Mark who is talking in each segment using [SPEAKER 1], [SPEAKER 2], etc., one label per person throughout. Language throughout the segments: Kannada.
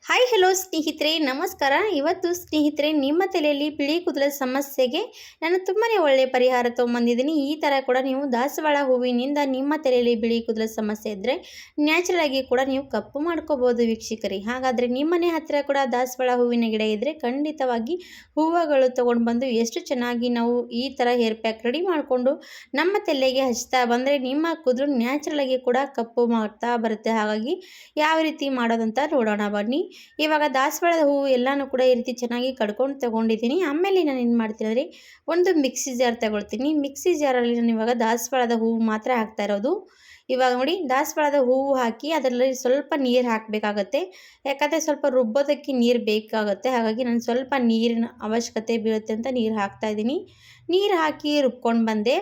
[SPEAKER 1] ಹಾಯ್ ಹಲೋ ಸ್ನೇಹಿತರೆ ನಮಸ್ಕಾರ. ಇವತ್ತು ಸ್ನೇಹಿತರೆ ನಿಮ್ಮ ತಲೆಯಲ್ಲಿ ಬಿಳಿ ಕೂದಲ ಸಮಸ್ಯೆಗೆ ನಾನು ತುಂಬಾ ಒಳ್ಳೆಯ ಪರಿಹಾರ ತೊಗೊಂಬಂದಿದ್ದೀನಿ. ಈ ಥರ ಕೂಡ ನೀವು ದಾಸವಾಳ ಹೂವಿನಿಂದ ನಿಮ್ಮ ತಲೆಯಲ್ಲಿ ಬಿಳಿ ಕೂದಲ ಸಮಸ್ಯೆ ಇದ್ದರೆ ನ್ಯಾಚುರಲ್ ಆಗಿ ಕೂಡ ನೀವು ಕಪ್ಪು ಮಾಡ್ಕೋಬೋದು ವೀಕ್ಷಕರಿ. ಹಾಗಾದರೆ ನಿಮ್ಮನೆ ಹತ್ತಿರ ಕೂಡ ದಾಸವಾಳ ಹೂವಿನ ಗಿಡ ಇದ್ದರೆ ಖಂಡಿತವಾಗಿ ಹೂವುಗಳು ತೊಗೊಂಡು ಬಂದು ಎಷ್ಟು ಚೆನ್ನಾಗಿ ನಾವು ಈ ಥರ ಹೇರ್ ಪ್ಯಾಕ್ ರೆಡಿ ಮಾಡಿಕೊಂಡು ನಮ್ಮ ತಲೆಗೆ ಹಚ್ತಾ ಬಂದರೆ ನಿಮ್ಮ ಕೂದಲು ನ್ಯಾಚುರಲ್ ಆಗಿ ಕೂಡ ಕಪ್ಪು ಮಾಡ್ತಾ ಬರುತ್ತೆ. ಹಾಗಾಗಿ ಯಾವ ರೀತಿ ಮಾಡೋದಂತ ನೋಡೋಣ ಬನ್ನಿ. ಇವಾಗ ದಾಸವಾಳದ ಹೂವು ಎಲ್ಲನೂ ಕೂಡ ಈ ರೀತಿ ಚೆನ್ನಾಗಿ ಕಡ್ಕೊಂಡು ತಗೊಂಡಿದ್ದೀನಿ. ಆಮೇಲೆ ನಾನು ಏನು ಮಾಡ್ತೀನಿ ಅಂದರೆ ಒಂದು ಮಿಕ್ಸಿ ಜಾರ್ ತಗೊಳ್ತೀನಿ. ಮಿಕ್ಸಿ ಜಾರಲ್ಲಿ ನಾನು ಇವಾಗ ದಾಸವಾಳದ ಹೂವು ಮಾತ್ರ ಹಾಕ್ತಾ ಇರೋದು. ಇವಾಗ ನೋಡಿ ದಾಸವಾಳದ ಹೂವು ಹಾಕಿ ಅದರಲ್ಲಿ ಸ್ವಲ್ಪ ನೀರು ಹಾಕಬೇಕಾಗತ್ತೆ. ಯಾಕಂದರೆ ಸ್ವಲ್ಪ ರುಬ್ಬೋದಕ್ಕೆ ನೀರು ಬೇಕಾಗುತ್ತೆ. ಹಾಗಾಗಿ ನಾನು ಸ್ವಲ್ಪ ನೀರಿನ ಅವಶ್ಯಕತೆ ಬೀಳುತ್ತೆ ಅಂತ ನೀರು ಹಾಕ್ತಾ ಇದ್ದೀನಿ. ನೀರು ಹಾಕಿ ರುಬ್ಕೊಂಡು ಬಂದೆ.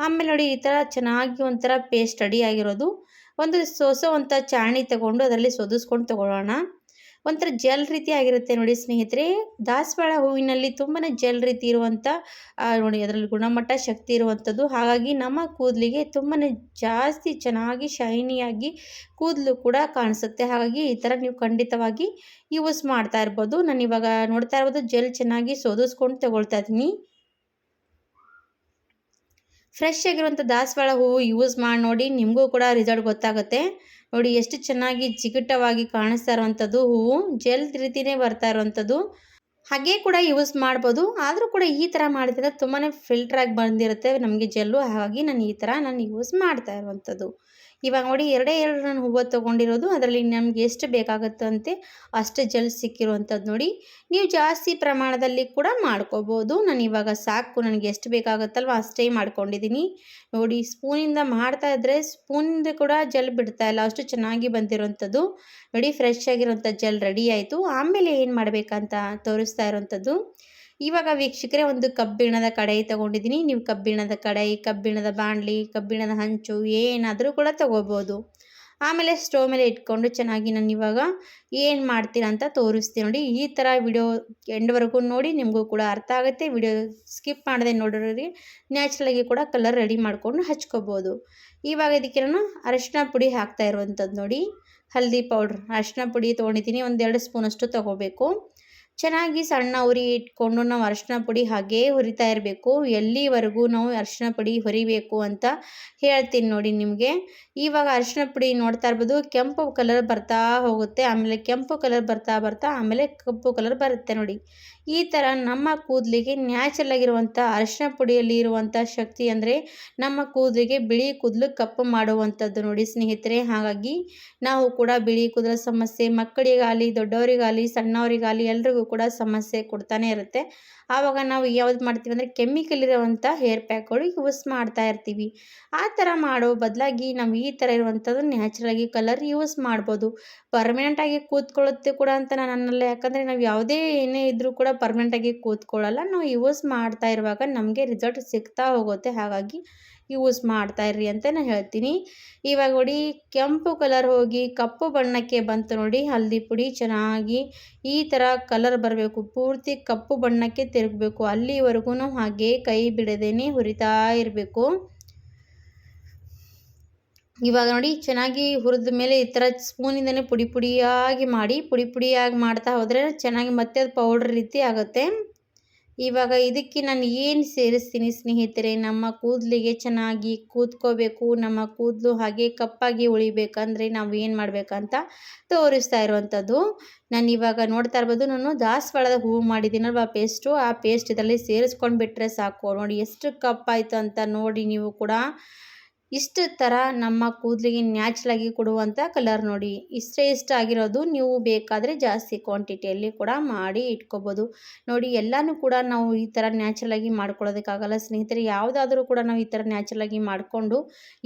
[SPEAKER 1] ಆಮೇಲೆ ನೋಡಿ ಈ ಥರ ಚೆನ್ನಾಗಿ ಒಂಥರ ಪೇಸ್ಟ್ ರೆಡಿ ಆಗಿರೋದು. ಒಂದು ಸೋಸೋವಂಥ ಚಾಣಿ ತಗೊಂಡು ಅದರಲ್ಲಿ ಸೋದಿಸ್ಕೊಂಡು ತಗೊಳ್ಳೋಣ. ಒಂಥರ ಜೆಲ್ ರೀತಿ ಆಗಿರುತ್ತೆ ನೋಡಿ ಸ್ನೇಹಿತರೆ. ದಾಸವಾಳ ಹೂವಿನಲ್ಲಿ ತುಂಬಾ ಜೆಲ್ ರೀತಿ ಇರುವಂಥ ನೋಡಿ ಅದರಲ್ಲಿ ಗುಣಮಟ್ಟ ಶಕ್ತಿ ಇರುವಂಥದ್ದು. ಹಾಗಾಗಿ ನಮ್ಮ ಕೂದಲಿಗೆ ತುಂಬಾ ಜಾಸ್ತಿ ಚೆನ್ನಾಗಿ ಶೈನಿಯಾಗಿ ಕೂದಲು ಕೂಡ ಕಾಣಿಸುತ್ತೆ. ಹಾಗಾಗಿ ಈ ಥರ ನೀವು ಖಂಡಿತವಾಗಿ ಯೂಸ್ ಮಾಡ್ತಾ ಇರ್ಬೋದು. ನಾನು ಇವಾಗ ನೋಡ್ತಾ ಇರ್ಬೋದು ಜೆಲ್ ಚೆನ್ನಾಗಿ ಸೋದಿಸ್ಕೊಂಡು ತಗೊಳ್ತಾ ಇದ್ದೀನಿ. ಫ್ರೆಶ್ ಆಗಿರುವಂಥ ದಾಸವಾಳ ಹೂವು ಯೂಸ್ ಮಾಡಿ ನೋಡಿ, ನಿಮಗೂ ಕೂಡ ರಿಸಲ್ಟ್ ಗೊತ್ತಾಗುತ್ತೆ. ನೋಡಿ ಎಷ್ಟು ಚೆನ್ನಾಗಿ ಜಿಗುಟವಾಗಿ ಕಾಣಿಸ್ತಾ ಇರುವಂಥದ್ದು ಹೂವು, ಜೆಲ್ ರೀತಿಯೇ ಬರ್ತಾ ಇರುವಂಥದ್ದು. ಹಾಗೆ ಕೂಡ ಯೂಸ್ ಮಾಡ್ಬೋದು. ಆದರೂ ಕೂಡ ಈ ಥರ ಮಾಡಿದ್ರೆ ತುಂಬಾ ಫಿಲ್ಟ್ರಾಗಿ ಬಂದಿರುತ್ತೆ ನಮಗೆ ಜೆಲ್ಲು. ಹಾಗಾಗಿ ನಾನು ಯೂಸ್ ಮಾಡ್ತಾ ಇರುವಂಥದ್ದು. ಇವಾಗ ನೋಡಿ ಎರಡೇ ನಾನು ಹೂವು ತೊಗೊಂಡಿರೋದು. ಅದರಲ್ಲಿ ನಮಗೆ ಎಷ್ಟು ಬೇಕಾಗುತ್ತಂತೆ ಅಷ್ಟು ಜೆಲ್ ಸಿಕ್ಕಿರುವಂಥದ್ದು ನೋಡಿ. ನೀವು ಜಾಸ್ತಿ ಪ್ರಮಾಣದಲ್ಲಿ ಕೂಡ ಮಾಡ್ಕೋಬೋದು. ನಾನು ಇವಾಗ ಸಾಕು, ನನಗೆ ಎಷ್ಟು ಬೇಕಾಗುತ್ತಲ್ವ ಅಷ್ಟೇ ಮಾಡ್ಕೊಂಡಿದ್ದೀನಿ. ನೋಡಿ ಸ್ಪೂನಿಂದ ಮಾಡ್ತಾ ಇದ್ದರೆ ಸ್ಪೂನಿಂದ ಕೂಡ ಜೆಲ್ ಬಿಡ್ತಾ ಇಲ್ಲ, ಅಷ್ಟು ಚೆನ್ನಾಗಿ ಬಂದಿರೋವಂಥದ್ದು. ನೋಡಿ ಫ್ರೆಶ್ ಆಗಿರೋಂಥ ಜೆಲ್ ರೆಡಿ ಆಯಿತು. ಆಮೇಲೆ ಏನು ಮಾಡಬೇಕಂತ ತೋರಿಸ್ತಾ ಇರೋವಂಥದ್ದು. ಇವಾಗ ವೀಕ್ಷಕರೇ ಒಂದು ಕಬ್ಬಿಣದ ಕಡಾಯಿ ತೊಗೊಂಡಿದ್ದೀನಿ. ನೀವು ಕಬ್ಬಿಣದ ಕಡಾಯಿ, ಕಬ್ಬಿಣದ ಬಾಣಲಿ, ಕಬ್ಬಿಣದ ಹಂಚು ಏನಾದರೂ ಕೂಡ ತೊಗೋಬೋದು. ಆಮೇಲೆ ಸ್ಟವ್ ಮೇಲೆ ಇಟ್ಕೊಂಡು ಚೆನ್ನಾಗಿ ನಾನು ಇವಾಗ ಏನು ಮಾಡ್ತೀರಾ ಅಂತ ತೋರಿಸ್ತೀನಿ ನೋಡಿ. ಈ ಥರ ವಿಡಿಯೋ ಎಂಡ್ವರೆಗೂ ನೋಡಿ, ನಿಮಗೂ ಕೂಡ ಅರ್ಥ ಆಗುತ್ತೆ. ವಿಡಿಯೋ ಸ್ಕಿಪ್ ಮಾಡದೆ ನೋಡೋರಿಗೆ ನ್ಯಾಚುರಲಾಗಿ ಕೂಡ ಕಲರ್ ರೆಡಿ ಮಾಡಿಕೊಂಡು ಹಚ್ಕೋಬೋದು. ಇವಾಗ ಇದಕ್ಕೆ ನಾನು ಅರಿಶಿನ ಪುಡಿ ಹಾಕ್ತಾ ಇರುವಂಥದ್ದು ನೋಡಿ. ಹಲ್ದಿ ಪೌಡ್ರ್ ಅರಿಶಿನ ಪುಡಿ ತೊಗೊಂಡಿದ್ದೀನಿ. 1-2 ಸ್ಪೂನಷ್ಟು ತೊಗೋಬೇಕು. ಚೆನ್ನಾಗಿ ಸಣ್ಣ ಉರಿ ಇಟ್ಕೊಂಡು ನಾವು ಅರಿಶಿನ ಪುಡಿ ಹಾಗೇ ಹುರಿತಾ ಇರಬೇಕು. ಎಲ್ಲಿವರೆಗೂ ನಾವು ಅರಿಶಿನ ಪುಡಿ ಹುರಿಬೇಕು ಅಂತ ಹೇಳ್ತೀನಿ ನೋಡಿ ನಿಮಗೆ. ಇವಾಗ ಅರಿಶಿನ ಪುಡಿ ನೋಡ್ತಾ ಇರ್ಬೋದು ಕೆಂಪು ಕಲರ್ ಬರ್ತಾ ಹೋಗುತ್ತೆ. ಆಮೇಲೆ ಕೆಂಪು ಕಲರ್ ಬರ್ತಾ ಬರ್ತಾ ಆಮೇಲೆ ಕಪ್ಪು ಕಲರ್ ಬರುತ್ತೆ ನೋಡಿ. ಈ ಥರ ನಮ್ಮ ಕೂದಲಿಗೆ ನ್ಯಾಚುರಲ್ ಆಗಿರುವಂಥ ಅರಿಶಿನ ಪುಡಿಯಲ್ಲಿ ಇರುವಂಥ ಶಕ್ತಿ ಅಂದರೆ ನಮ್ಮ ಕೂದಲಿಗೆ ಬಿಳಿ ಕೂದಲು ಕಪ್ಪು ಮಾಡುವಂಥದ್ದು ನೋಡಿ ಸ್ನೇಹಿತರೆ. ಹಾಗಾಗಿ ನಾವು ಕೂಡ ಬಿಳಿ ಕೂದಲ ಸಮಸ್ಯೆ ಮಕ್ಕಳಿಗಾಗಲಿ, ದೊಡ್ಡವರಿಗಾಗಲಿ, ಸಣ್ಣವರಿಗಾಗಲಿ ಎಲ್ರಿಗೂ ಕೂಡ ಸಮಸ್ಯೆ ಕೊಡ್ತಾನೆ ಇರುತ್ತೆ. ಆವಾಗ ನಾವು ಯಾವ್ದು ಮಾಡ್ತೀವಿ ಅಂದರೆ ಕೆಮಿಕಲ್ ಇರುವಂಥ ಹೇರ್ ಪ್ಯಾಕ್ಗಳು ಯೂಸ್ ಮಾಡ್ತಾ ಇರ್ತೀವಿ. ಆ ಥರ ಮಾಡೋ ಬದಲಾಗಿ ನಾವು ಈ ಥರ ಇರುವಂಥದ್ದು ನ್ಯಾಚುರಲಾಗಿ ಕಲರ್ ಯೂಸ್ ಮಾಡ್ಬೋದು. ಪರ್ಮನೆಂಟಾಗಿ ಕೂತ್ಕೊಳ್ಳುತ್ತೆ ಕೂಡ ಅಂತ ನಾನು ಅನ್ನಲ್ಲ. ಯಾಕಂದರೆ ನಾವು ಯಾವುದೇ ಏನೇ ಇದ್ದರೂ ಕೂಡ ಪರ್ಮನೆಂಟಾಗಿ ಕೂತ್ಕೊಳ್ಳಲ್ಲ. ನಾವು ಯೂಸ್ ಮಾಡ್ತಾ ಇರುವಾಗ ನಮಗೆ ರಿಸಲ್ಟ್ ಸಿಗ್ತಾ ಹೋಗುತ್ತೆ. ಹಾಗಾಗಿ ಯೂಸ್ ಮಾಡ್ತಾ ಇರ್ರಿ ಅಂತ ನಾನು ಹೇಳ್ತೀನಿ. ಇವಾಗ ನೋಡಿ ಕೆಂಪು ಕಲರ್ ಹೋಗಿ ಕಪ್ಪು ಬಣ್ಣಕ್ಕೆ ಬಂತು ನೋಡಿ. ಹಲ್ದಿ ಪುಡಿ ಚೆನ್ನಾಗಿ ಈ ಥರ ಕಲರ್ ಬರಬೇಕು, ಪೂರ್ತಿ ಕಪ್ಪು ಬಣ್ಣಕ್ಕೆ ತಿರುಗಬೇಕು. ಅಲ್ಲಿವರೆಗೂ ಹಾಗೆ ಕೈ ಬಿಡದೇನೆ ಹುರಿತಾ ಇರಬೇಕು. ಇವಾಗ ನೋಡಿ ಚೆನ್ನಾಗಿ ಹುರಿದ ಮೇಲೆ ಈ ಥರ ಸ್ಪೂನಿಂದನೇ ಪುಡಿ ಪುಡಿಯಾಗಿ ಮಾಡ್ತಾ ಹೋದರೆ ಚೆನ್ನಾಗಿ ಮತ್ತೆ ಅದು ಪೌಡ್ರ್ ರೀತಿ ಆಗುತ್ತೆ. ಇವಾಗ ಇದಕ್ಕೆ ನಾನು ಏನು ಸೇರಿಸ್ತೀನಿ ಸ್ನೇಹಿತರೆ, ನಮ್ಮ ಕೂದಲಿಗೆ ಚೆನ್ನಾಗಿ ಕೂತ್ಕೋಬೇಕು, ನಮ್ಮ ಕೂದಲು ಹಾಗೆ ಕಪ್ಪಾಗಿ ಉಳಿಬೇಕಂದ್ರೆ ನಾವು ಏನು ಮಾಡಬೇಕಂತ ತೋರಿಸ್ತಾ ಇರುವಂಥದ್ದು. ನಾನು ಇವಾಗ ನೋಡ್ತಾ ಇರ್ಬೋದು, ನಾನು ದಾಸವಾಳದ ಹೂವು ಮಾಡಿದ್ದೀನಲ್ವ ಪೇಸ್ಟು, ಆ ಪೇಸ್ಟ್ ಇದರಲ್ಲಿ ಸೇರಿಸ್ಕೊಂಡು ಬಿಟ್ಟರೆ ಸಾಕು. ನೋಡಿ ಎಷ್ಟು ಕಪ್ಪಾಯಿತು ಅಂತ ನೋಡಿ ನೀವು ಕೂಡ. ಇಷ್ಟು ಥರ ನಮ್ಮ ಕೂದಲಿಗೆ ನ್ಯಾಚುರಲಾಗಿ ಕೊಡುವಂಥ ಕಲರ್ ನೋಡಿ. ಇಷ್ಟ ಆಗಿರೋದು. ನೀವು ಬೇಕಾದರೆ ಜಾಸ್ತಿ ಕ್ವಾಂಟಿಟಿಯಲ್ಲಿ ಕೂಡ ಮಾಡಿ ಇಟ್ಕೋಬೋದು. ನೋಡಿ ಎಲ್ಲನೂ ಕೂಡ ನಾವು ಈ ಥರ ನ್ಯಾಚುರಲಾಗಿ ಮಾಡ್ಕೊಳ್ಳೋದಕ್ಕಾಗಲ್ಲ ಸ್ನೇಹಿತರೆ. ಯಾವುದಾದ್ರೂ ಕೂಡ ನಾವು ಈ ಥರ ನ್ಯಾಚುರಲಾಗಿ ಮಾಡಿಕೊಂಡು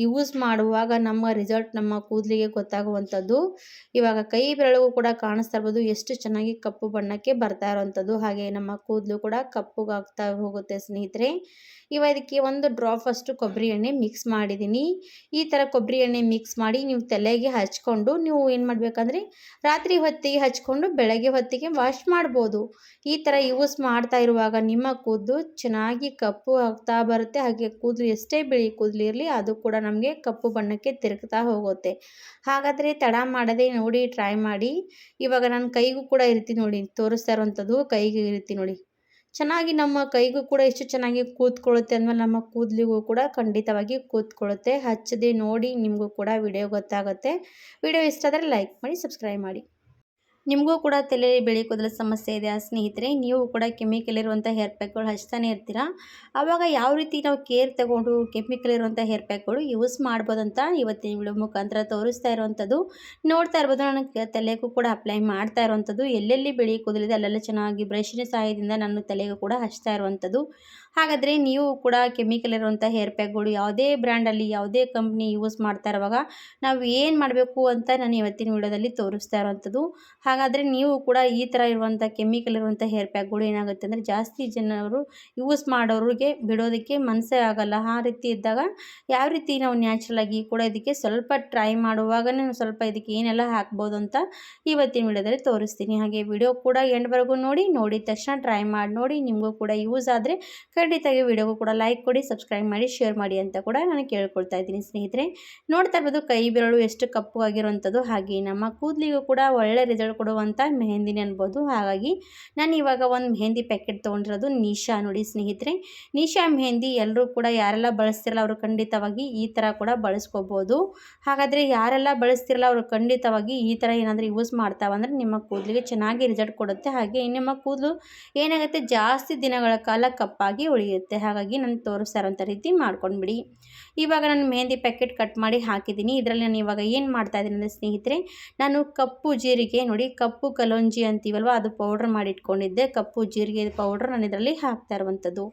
[SPEAKER 1] ಯೂಸ್ ಮಾಡುವಾಗ ನಮ್ಮ ರಿಸಲ್ಟ್ ನಮ್ಮ ಕೂದಲಿಗೆ ಗೊತ್ತಾಗುವಂಥದ್ದು. ಇವಾಗ ಕೈ ಬೆರಳಿಗೂ ಕೂಡ ಕಾಣಿಸ್ತಾ ಇರ್ಬೋದು ಎಷ್ಟು ಚೆನ್ನಾಗಿ ಕಪ್ಪು ಬಣ್ಣಕ್ಕೆ ಬರ್ತಾ ಇರೋವಂಥದ್ದು. ಹಾಗೆ ನಮ್ಮ ಕೂದಲು ಕೂಡ ಕಪ್ಪುಗಾಗ್ತಾ ಹೋಗುತ್ತೆ ಸ್ನೇಹಿತರೆ. ಇವಾಗ ಇದಕ್ಕೆ 1 ಡ್ರಾಪ್ ಅಷ್ಟು ಕೊಬ್ಬರಿ ಎಣ್ಣೆ ಮಿಕ್ಸ್ ಮಾಡಿದ್ದೀನಿ. ತೋರಿಸ್ತೀನಿ. ಈ ಥರ ಕೊಬ್ಬರಿ ಎಣ್ಣೆ ಮಿಕ್ಸ್ ಮಾಡಿ ನೀವು ತಲೆಗೆ ಹಚ್ಕೊಂಡು ನೀವು ಏನು ಮಾಡಬೇಕಂದ್ರೆ ರಾತ್ರಿ ಹೊತ್ತಿಗೆ ಹಚ್ಕೊಂಡು ಬೆಳಗ್ಗೆ ಹೊತ್ತಿಗೆ ವಾಶ್ ಮಾಡ್ಬೋದು. ಈ ಥರ ಯೂಸ್ ಮಾಡ್ತಾ ಇರುವಾಗ ನಿಮ್ಮ ಕೂದಲು ಚೆನ್ನಾಗಿ ಕಪ್ಪು ಆಗ್ತಾ ಬರುತ್ತೆ. ಹಾಗೆ ಕೂದಲು ಎಷ್ಟೇ ಬಿಳಿ ಕೂದಲು ಇರಲಿ ಅದು ಕೂಡ ನಮಗೆ ಕಪ್ಪು ಬಣ್ಣಕ್ಕೆ ತಿರುಗ್ತಾ ಹೋಗುತ್ತೆ. ಹಾಗಾದರೆ ತಡ ಮಾಡದೆ ನೋಡಿ ಟ್ರೈ ಮಾಡಿ. ಇವಾಗ ನಾನು ಕೈಗೂ ಕೂಡ ಈ ರೀತಿ ನೋಡಿ ತೋರಿಸ್ತಾ ಇರುವಂಥದ್ದು ಕೈಗೆ ಈ ರೀತಿ ನೋಡಿ ಚೆನ್ನಾಗಿ ನಮ್ಮ ಕೈಗೂ ಕೂಡ ಎಷ್ಟು ಚೆನ್ನಾಗಿ ಕೂತ್ಕೊಳ್ಳುತ್ತೆ ಅಂದಮೇಲೆ ನಮ್ಮ ಕೂದಲಿಗೂ ಕೂಡ ಖಂಡಿತವಾಗಿ ಕೂತ್ಕೊಳ್ಳುತ್ತೆ. ಹಚ್ಚದೆ ನೋಡಿ ನಿಮಗೂ ಕೂಡ ವಿಡಿಯೋ ಗೊತ್ತಾಗುತ್ತೆ. ವಿಡಿಯೋ ಇಷ್ಟ ಆದರೆ ಲೈಕ್ ಮಾಡಿ, ಸಬ್ಸ್ಕ್ರೈಬ್ ಮಾಡಿ. ನಿಮಗೂ ಕೂಡ ತಲೆಯಲ್ಲಿ ಬಿಳಿ ಕೂದಲ ಸಮಸ್ಯೆ ಇದೆ ಸ್ನೇಹಿತರೆ, ನೀವು ಕೂಡ ಕೆಮಿಕಲ್ ಇರುವಂಥ ಹೇರ್ ಪ್ಯಾಕ್ಗಳು ಹಚ್ತಾನೆ ಇರ್ತೀರಾ. ಆವಾಗ ಯಾವ ರೀತಿ ನಾವು ಕೇರ್ ತಗೊಂಡು ಕೆಮಿಕಲ್ ಇರುವಂಥ ಹೇರ್ ಪ್ಯಾಕ್ಗಳು ಯೂಸ್ ಮಾಡ್ಬೋದಂತ ಇವತ್ತಿನ ವಿಡಿಯೋ ಮುಖಾಂತರ ತೋರಿಸ್ತಾ ಇರುವಂಥದ್ದು. ನೋಡ್ತಾ ಇರ್ಬೋದು ನಾನು ತಲೆಗೂ ಕೂಡ ಅಪ್ಲೈ ಮಾಡ್ತಾ ಇರುವಂಥದ್ದು. ಎಲ್ಲೆಲ್ಲಿ ಬಿಳಿ ಕೂದಲಿದೆ ಅಲ್ಲೆಲ್ಲ ಚೆನ್ನಾಗಿ ಬ್ರಷಿನ ಸಹಾಯದಿಂದ ನಾನು ತಲೆಗೂ ಕೂಡ ಹಚ್ತಾ ಇರುವಂಥದ್ದು. ಹಾಗಾದರೆ ನೀವು ಕೂಡ ಕೆಮಿಕಲ್ ಇರುವಂಥ ಹೇರ್ ಪ್ಯಾಕ್ಗಳು ಯಾವುದೇ ಬ್ರ್ಯಾಂಡಲ್ಲಿ ಯಾವುದೇ ಕಂಪ್ನಿ ಯೂಸ್ ಮಾಡ್ತಾ ಇರುವಾಗ ನಾವು ಏನು ಮಾಡಬೇಕು ಅಂತ ನಾನು ಇವತ್ತಿನ ವಿಡಿಯೋದಲ್ಲಿ ತೋರಿಸ್ತಾ ಇರುವಂಥದ್ದು. ಹಾಗಾದರೆ ನೀವು ಕೂಡ ಈ ಥರ ಇರುವಂಥ ಕೆಮಿಕಲ್ ಇರುವಂಥ ಹೇರ್ ಪ್ಯಾಕ್ಗಳು ಏನಾಗುತ್ತೆ ಅಂದರೆ ಜಾಸ್ತಿ ಜನರು ಯೂಸ್ ಮಾಡೋರಿಗೆ ಬಿಡೋದಕ್ಕೆ ಮನಸ್ಸೇ ಆಗೋಲ್ಲ. ಆ ರೀತಿ ಇದ್ದಾಗ ಯಾವ ರೀತಿ ನಾವು ನ್ಯಾಚುರಲಾಗಿ ಕೂಡ ಇದಕ್ಕೆ ಸ್ವಲ್ಪ ಟ್ರೈ ಮಾಡುವಾಗನೇ ಸ್ವಲ್ಪ ಇದಕ್ಕೆ ಏನೆಲ್ಲ ಹಾಕ್ಬೋದು ಅಂತ ಇವತ್ತಿನ ವಿಡಿಯೋದಲ್ಲಿ ತೋರಿಸ್ತೀನಿ. ಹಾಗೆ ವಿಡಿಯೋ ಕೂಡ ಎಂಡ್ವರೆಗೂ ನೋಡಿದ ತಕ್ಷಣ ಟ್ರೈ ಮಾಡಿ ನೋಡಿ. ನಿಮಗೂ ಕೂಡ ಯೂಸ್ ಆದರೆ ಖಂಡಿತವಾಗಿ ವಿಡಿಯೋಗೂ ಕೂಡ ಲೈಕ್ ಕೊಡಿ, ಸಬ್ಸ್ಕ್ರೈಬ್ ಮಾಡಿ, ಶೇರ್ ಮಾಡಿ ಅಂತ ಕೂಡ ನಾನು ಕೇಳ್ಕೊಳ್ತಾ ಇದ್ದೀನಿ ಸ್ನೇಹಿತರೆ. ನೋಡ್ತಾ ಇರ್ಬೋದು ಕೈ ಬೆರಳು ಎಷ್ಟು ಕಪ್ಪು ಆಗಿರುವಂಥದ್ದು. ಹಾಗೆ ನಮ್ಮ ಕೂದಲಿಗೂ ಕೂಡ ಒಳ್ಳೆ ರಿಸಲ್ಟ್ ಕೊಡುವಂಥ ಮೆಹಂದಿನೇ ಅನ್ಬೋದು. ಹಾಗಾಗಿ ನಾನು ಇವಾಗ ಒಂದು ಮೆಹಂದಿ ಪ್ಯಾಕೆಟ್ ತೊಗೊಂಡಿರೋದು ನಿಶಾ ನೋಡಿ ಸ್ನೇಹಿತರೆ. ನಿಶಾ ಮೆಹಂದಿ ಎಲ್ಲರೂ ಕೂಡ ಯಾರೆಲ್ಲ ಬಳಸ್ತಿರಲ್ಲ ಅವರು ಖಂಡಿತವಾಗಿ ಈ ಥರ ಕೂಡ ಬಳಸ್ಕೋಬೋದು. ಹಾಗಾದರೆ ಯಾರೆಲ್ಲ ಬಳಸ್ತಿರಲ್ಲ ಅವರು ಖಂಡಿತವಾಗಿ ಈ ಥರ ಏನಾದರೂ ಯೂಸ್ ಮಾಡ್ತಾವಂದ್ರೆ ನಿಮ್ಮ ಕೂದಲಿಗೆ ಚೆನ್ನಾಗಿ ರಿಸಲ್ಟ್ ಕೊಡುತ್ತೆ. ಹಾಗೆ ನಿಮ್ಮ ಕೂದಲು ಏನಾಗುತ್ತೆ ಜಾಸ್ತಿ ದಿನಗಳ ಕಾಲ ಕಪ್ಪಾಗಿ ಉಳಿಯುತ್ತೆ. ಹಾಗಾಗಿ ನಾನು ತೋರಿಸ್ತಾ ಇರೋಂಥ ರೀತಿ ಮಾಡ್ಕೊಂಡ್ಬಿಡಿ. ಇವಾಗ ನಾನು ಮೆಹಂದಿ ಪ್ಯಾಕೆಟ್ ಕಟ್ ಮಾಡಿ ಹಾಕಿದ್ದೀನಿ. ಇದರಲ್ಲಿ ನಾನು ಇವಾಗ ಏನು ಮಾಡ್ತಾ ಇದ್ದೀನಿ ಅಂದರೆ ಸ್ನೇಹಿತರೆ, ನಾನು ಕಪ್ಪು ಜೀರಿಗೆ ನೋಡಿ, ಕಪ್ಪು ಕಲೋಂಜಿ ಅಂತೀವಲ್ವ ಅದು ಪೌಡ್ರ್ ಮಾಡಿ ಇಟ್ಕೊಂಡಿದ್ದೆ. ಕಪ್ಪು ಜೀರಿಗೆ ಪೌಡ್ರ್ ನಾನು ಇದರಲ್ಲಿ ಹಾಕ್ತಾ ಇರುವಂಥದ್ದು.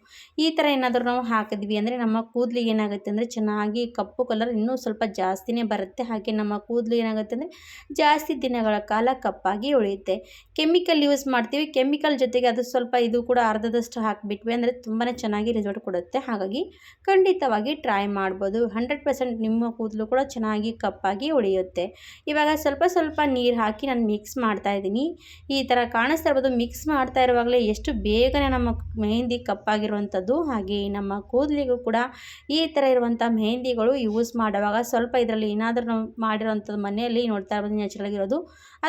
[SPEAKER 1] ಈ ಥರ ಏನಾದರೂ ನಾವು ಹಾಕಿದ್ವಿ ಅಂದರೆ ನಮ್ಮ ಕೂದಲಿಗೆ ಏನಾಗುತ್ತೆ ಅಂದರೆ ಚೆನ್ನಾಗಿ ಕಪ್ಪು ಕಲರ್ ಇನ್ನೂ ಸ್ವಲ್ಪ ಜಾಸ್ತಿನೇ ಬರುತ್ತೆ. ಹಾಗೆ ನಮ್ಮ ಕೂದಲು ಏನಾಗುತ್ತೆ ಅಂದರೆ ಜಾಸ್ತಿ ದಿನಗಳ ಕಾಲ ಕಪ್ಪಾಗಿ ಉಳಿಯುತ್ತೆ. ಕೆಮಿಕಲ್ ಯೂಸ್ ಮಾಡ್ತೀವಿ, ಕೆಮಿಕಲ್ ಜೊತೆಗೆ ಅದು ಸ್ವಲ್ಪ ಇದು ಕೂಡ ಅರ್ಧದಷ್ಟು ಹಾಕಿಬಿಟ್ವಿ ಅಂದರೆ ತುಂಬಾ ಚೆನ್ನಾಗಿ ರಿಸಲ್ಟ್ ಕೊಡುತ್ತೆ. ಹಾಗಾಗಿ ಖಂಡಿತವಾಗಿ ಟ್ರೈ ಮಾಡ್ಬೋದು. 100% ನಿಮ್ಮ ಕೂದಲು ಕೂಡ ಚೆನ್ನಾಗಿ ಕಪ್ಪಾಗಿ ಉಳಿಯುತ್ತೆ. ಇವಾಗ ಸ್ವಲ್ಪ ನೀರು ಹಾಕಿ ನಾನು ಮಿಕ್ಸ್ ಮಾಡ್ತಾ ಇದ್ದೀನಿ. ಈ ಥರ ಕಾಣಿಸ್ತಾ ಇರ್ಬೋದು. ಮಿಕ್ಸ್ ಮಾಡ್ತಾ ಇರುವಾಗಲೇ ಎಷ್ಟು ಬೇಗನೆ ನಮ್ಮ ಮೆಹಂದಿ ಕಪ್ಪಾಗಿರುವಂಥದ್ದು. ಹಾಗೆ ನಮ್ಮ ಕೂದಲಿಗೂ ಕೂಡ ಈ ಥರ ಇರುವಂಥ ಮೆಹಂದಿಗಳು ಯೂಸ್ ಮಾಡುವಾಗ ಸ್ವಲ್ಪ ಇದರಲ್ಲಿ ಏನಾದರೂ ನಾವು ಮಾಡಿರೋವಂಥದ್ದು ಮನೆಯಲ್ಲಿ ನೋಡ್ತಾ ಇರ್ಬೋದು ನ್ಯಾಚುರಲ್ ಆಗಿರೋದು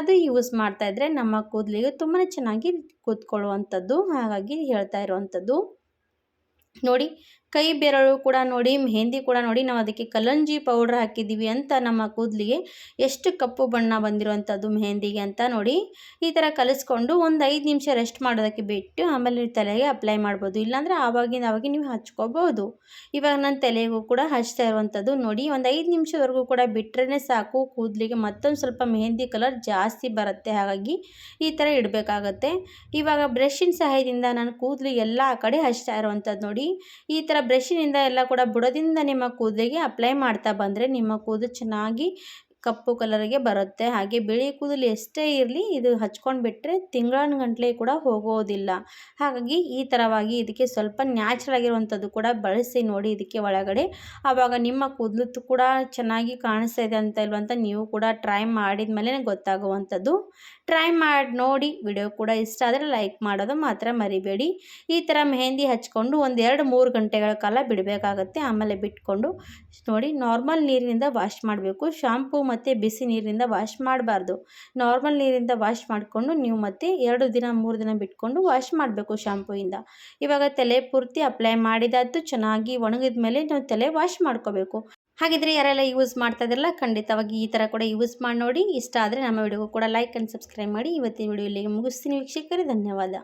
[SPEAKER 1] ಅದು ಯೂಸ್ ಮಾಡ್ತಾ ಇದ್ದರೆ ನಮ್ಮ ಕೂದಲಿಗೆ ತುಂಬಾ ಚೆನ್ನಾಗಿ ಕೂತ್ಕೊಳ್ಳುವಂಥದ್ದು. ಹಾಗಾಗಿ ಹೇಳ್ತಾ ಇರುವಂಥದ್ದು ನೋಡಿ. ಕೈ ಬೆರಳು ಕೂಡ ನೋಡಿ, ಮೆಹಂದಿ ಕೂಡ ನೋಡಿ, ನಾವು ಅದಕ್ಕೆ ಕಲಂಜಿ ಪೌಡ್ರ್ ಹಾಕಿದ್ದೀವಿ ಅಂತ ನಮ್ಮ ಕೂದಲಿಗೆ ಎಷ್ಟು ಕಪ್ಪು ಬಣ್ಣ ಬಂದಿರುವಂಥದ್ದು ಮೆಹಂದಿಗೆ ಅಂತ ನೋಡಿ. ಈ ಥರ ಕಲಿಸ್ಕೊಂಡು ಒಂದು 5 ನಿಮಿಷ ರೆಸ್ಟ್ ಮಾಡೋದಕ್ಕೆ ಬಿಟ್ಟು ಆಮೇಲೆ ನೀವು ತಲೆಗೆ ಅಪ್ಲೈ ಮಾಡ್ಬೋದು. ಇಲ್ಲಾಂದರೆ ಆವಾಗಿಂದ ನೀವು ಹಚ್ಕೋಬೋದು. ಇವಾಗ ನಾನು ತಲೆಗೂ ಕೂಡ ಹಚ್ತಾ ಇರುವಂಥದ್ದು ನೋಡಿ. ಒಂದು 5 ನಿಮಿಷವರೆಗೂ ಕೂಡ ಬಿಟ್ಟರೆ ಸಾಕು, ಕೂದಲಿಗೆ ಮತ್ತೊಂದು ಸ್ವಲ್ಪ ಮೆಹಂದಿ ಕಲರ್ ಜಾಸ್ತಿ ಬರುತ್ತೆ. ಹಾಗಾಗಿ ಈ ಥರ ಇಡಬೇಕಾಗತ್ತೆ. ಇವಾಗ ಬ್ರಷಿನ ಸಹಾಯದಿಂದ ನಾನು ಕೂದಲು ಎಲ್ಲ ಕಡೆ ಹಚ್ತಾ ಇರುವಂಥದ್ದು ನೋಡಿ. ಈ ಥರ ಬ್ರಷಿನಿಂದ ಎಲ್ಲ ಕೂಡ ಬುಡದಿಂದ ನಿಮ್ಮ ಕೂದಲಿಗೆ ಅಪ್ಲೈ ಮಾಡ್ತಾ ಬಂದರೆ ನಿಮ್ಮ ಕೂದಲು ಚೆನ್ನಾಗಿ ಕಪ್ಪು ಕಲರ್ಗೆ ಬರುತ್ತೆ. ಹಾಗೆ ಬಿಳಿ ಕೂದಲು ಎಷ್ಟೇ ಇರಲಿ ಇದು ಹಚ್ಕೊಂಡು ಬಿಟ್ಟರೆ ತಿಂಗಳಗಟ್ಟಲೆ ಕೂಡ ಹೋಗೋದಿಲ್ಲ. ಹಾಗಾಗಿ ಈ ಥರವಾಗಿ ಇದಕ್ಕೆ ಸ್ವಲ್ಪ ನ್ಯಾಚುರಲ್ ಆಗಿರುವಂಥದ್ದು ಕೂಡ ಬಳಸಿ ನೋಡಿ ಇದಕ್ಕೆ ಒಳಗಡೆ. ಆವಾಗ ನಿಮ್ಮ ಕೂದಲು ಕೂಡ ಚೆನ್ನಾಗಿ ಕಾಣಿಸ್ತಾ ಇದೆ ಅಂತ ಇಲ್ವಂತ ನೀವು ಕೂಡ ಟ್ರೈ ಮಾಡಿದ ಮೇಲೆ ಗೊತ್ತಾಗುವಂಥದ್ದು. ಟ್ರೈ ಮಾಡಿ ನೋಡಿ. ವಿಡಿಯೋ ಕೂಡ ಇಷ್ಟ ಆದರೆ ಲೈಕ್ ಮಾಡೋದು ಮಾತ್ರ ಮರಿಬೇಡಿ. ಈ ಥರ ಮೆಹಂದಿ ಹಚ್ಕೊಂಡು ಒಂದು 2-3 ಗಂಟೆಗಳ ಕಾಲ ಬಿಡಬೇಕಾಗತ್ತೆ. ಆಮೇಲೆ ಬಿಟ್ಕೊಂಡು ನೋಡಿ ನಾರ್ಮಲ್ ನೀರಿನಿಂದ ವಾಶ್ ಮಾಡಬೇಕು. ಶಾಂಪೂ ಮತ್ತು ಬಿಸಿ ನೀರಿನಿಂದ ವಾಶ್ ಮಾಡಬಾರ್ದು. ನಾರ್ಮಲ್ ನೀರಿಂದ ವಾಶ್ ಮಾಡಿಕೊಂಡು ನೀವು ಮತ್ತೆ 2 ದಿನ 3 ದಿನ ಬಿಟ್ಕೊಂಡು ವಾಶ್ ಮಾಡಬೇಕು ಶಾಂಪೂಯಿಂದ. ಇವಾಗ ತಲೆ ಪೂರ್ತಿ ಅಪ್ಲೈ ಮಾಡಿದಾಯ್ತು. ಚೆನ್ನಾಗಿ ಒಣಗಿದ ಮೇಲೆ ನಾವು ತಲೆ ವಾಶ್ ಮಾಡ್ಕೋಬೇಕು. ಹಾಗಿದ್ರೆ ಯಾರೆಲ್ಲ ಯೂಸ್ ಮಾಡ್ತಾ ಇದ್ರಲ್ಲ ಖಂಡಿತವಾಗಿ ಈ ಥರ ಕೂಡ ಯೂಸ್ ಮಾಡಿ ನೋಡಿ. ಇಷ್ಟ ಆದರೆ ನಮ್ಮ ವಿಡಿಯೋಗೂ ಕೂಡ ಲೈಕ್ ಆ್ಯಂಡ್ ಸಬ್ಸ್ಕ್ರೈಬ್ ಮಾಡಿ. ಇವತ್ತಿನ ವಿಡಿಯೋ ಇಲ್ಲಿಗೆ ಮುಗಿಸ್ತೀನಿ ವೀಕ್ಷಕರೇ. ಧನ್ಯವಾದ.